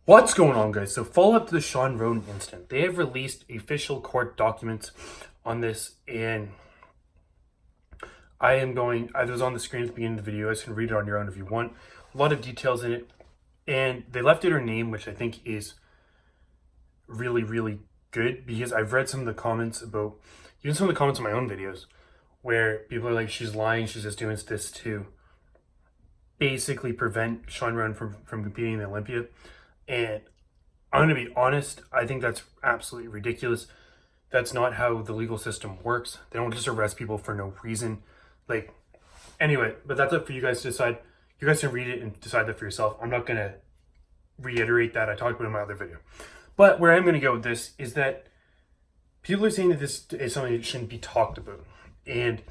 What's going on, guys? So follow up to the Shawn Rhoden incident. They have released official court documents on this, and I was on the screen at the beginning of the video. You guys can read it on your own if you want. A lot of details in it. And they left out her name, which I think is really, really good, because I've read some of the comments about, even some of the comments on my own videos, where people are like, she's lying, she's just doing this to basically prevent Shawn Rhoden from competing in the Olympia. And I'm going to be honest, I think that's absolutely ridiculous. That's not how the legal system works. They don't just arrest people for no reason. Anyway, but that's up for you guys to decide. You guys can read it and decide that for yourself. I'm not going to reiterate that. I talked about it in my other video. But where I'm going to go with this is that people are saying that this is something that shouldn't be talked about. And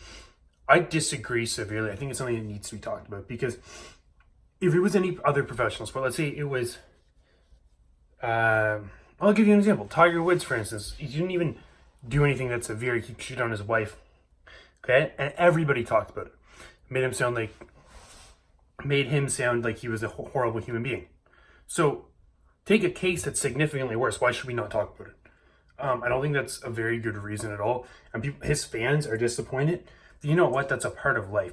I disagree severely. I think it's something that needs to be talked about, because if it was any other professional sport, let's say it was, I'll give you an example. Tiger Woods, for instance, he didn't even do anything that severe. He cheated on his wife, okay? And everybody talked about it. Made him sound like he was a horrible human being. So take a case that's significantly worse. Why should we not talk about it? I don't think that's a very good reason at all. And his fans are disappointed. But you know what? That's a part of life.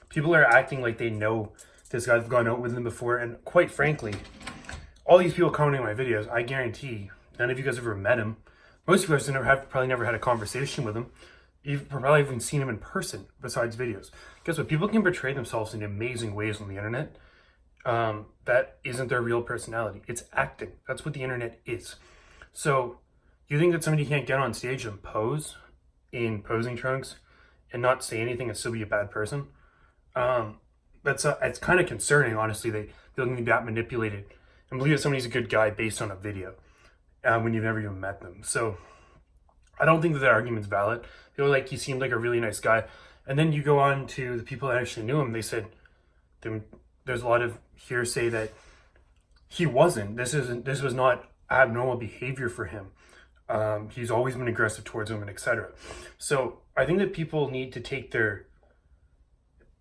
People are acting like they know this guy. They've gone out with him before, and quite frankly, all these people commenting on my videos, I guarantee none of you guys have ever met him. Most of you guys probably never had a conversation with him. You've probably even seen him in person besides videos. Guess what? People can portray themselves in amazing ways on the internet. That isn't their real personality. It's acting. That's what the internet is. So you think that somebody can't get on stage and pose in posing trunks and not say anything and still be a bad person? It's kind of concerning, honestly. They can be that manipulated and believe that somebody's a good guy based on a video when you've never even met them. So I don't think that argument's valid. They were like, he seemed like a really nice guy. And then you go on to the people that actually knew him. They said there's a lot of hearsay that he wasn't. This was not abnormal behavior for him. He's always been aggressive towards women, etc. So I think that people need to take their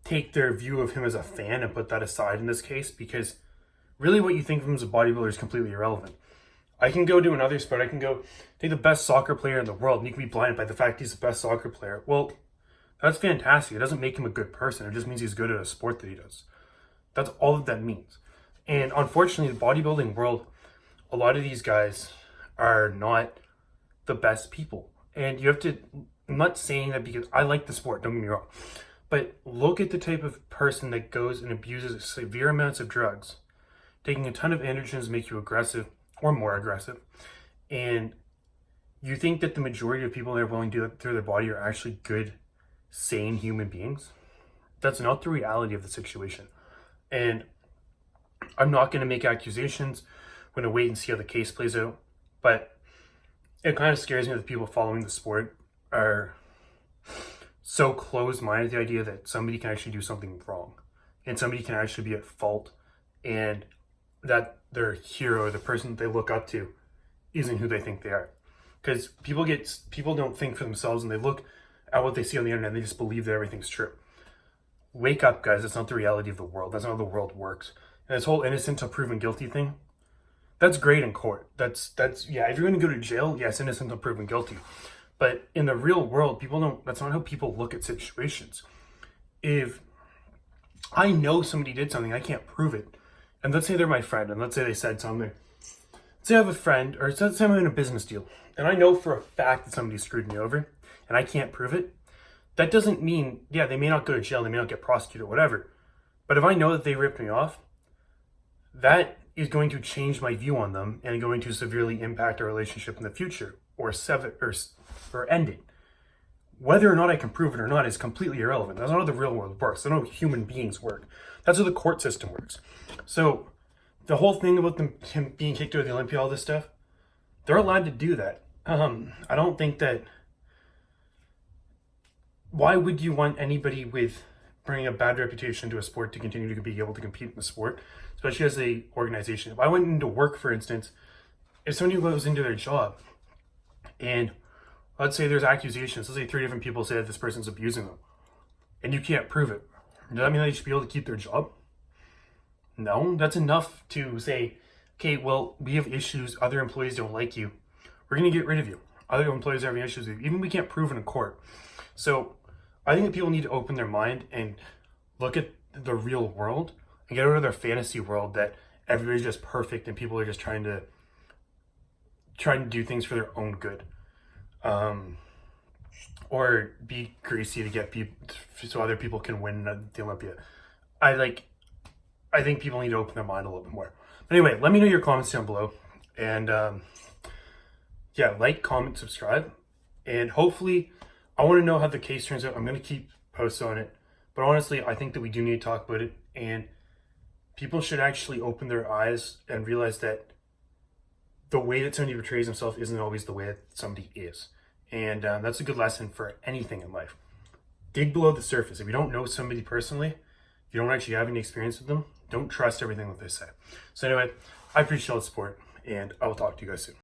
view of him as a fan and put that aside in this case, because really what you think of him as a bodybuilder is completely irrelevant. I can go to another sport. I can go take the best soccer player in the world, and you can be blinded by the fact he's the best soccer player. Well, that's fantastic. It doesn't make him a good person. It just means he's good at a sport that he does. That's all that means. And unfortunately, the bodybuilding world, a lot of these guys are not the best people. And you have to, I'm not saying that because I like the sport, don't get me wrong, but look at the type of person that goes and abuses severe amounts of drugs, taking a ton of androgens to make you aggressive or more aggressive. And you think that the majority of people that are willing to do that through their body are actually good, sane human beings? That's not the reality of the situation. And I'm not going to make accusations. I'm going to wait and see how the case plays out. But it kind of scares me that the people following the sport are so closed-minded to the idea that somebody can actually do something wrong and somebody can actually be at fault, and that their hero, the person they look up to, isn't who they think they are. Because people don't think for themselves, and they look at what they see on the internet and they just believe that everything's true. Wake up, guys. That's not the reality of the world. That's not how the world works. And this whole innocent till proven guilty thing, that's great in court. That's yeah, if you're going to go to jail, yes, innocent till proven guilty. But in the real world, that's not how people look at situations. If I know somebody did something, I can't prove it. And let's say they're my friend, and let's say they said something. Let's say I have a friend, or let's say I'm in a business deal, and I know for a fact that somebody screwed me over, and I can't prove it. That doesn't mean, yeah, they may not go to jail, they may not get prosecuted, whatever. But if I know that they ripped me off, that is going to change my view on them and going to severely impact our relationship in the future, or end it. Whether or not I can prove it or not is completely irrelevant. That's not how the real world works. That's not how human beings work. That's how the court system works. So the whole thing about him being kicked out of the Olympia, all this stuff, they're allowed to do that. I don't think that. Why would you want anybody with bringing a bad reputation to a sport to continue to be able to compete in the sport, especially as a organization? If I went into work, for instance, if somebody goes into their job and let's say there's accusations, let's say 3 different people say that this person's abusing them, and you can't prove it, does that mean they should be able to keep their job? No, that's enough to say, okay, well, we have issues, other employees don't like you, we're going to get rid of you. Other employees are having issues with you. Even we can't prove it in court. So I think that people need to open their mind and look at the real world and get out of their fantasy world that everybody's just perfect and people are just trying to do things for their own good. Or be greasy to get people so other people can win the Olympia. I think people need to open their mind a little bit more. But anyway, let me know your comments down below. And yeah, like, comment, subscribe. And hopefully, I want to know how the case turns out. I'm going to keep posts on it. But honestly, I think that we do need to talk about it. And people should actually open their eyes and realize that the way that somebody portrays himself isn't always the way that somebody is. And that's a good lesson for anything in life. Dig below the surface. If you don't know somebody personally, if you don't actually have any experience with them, don't trust everything that they say. So anyway, I appreciate all the support, and I will talk to you guys soon.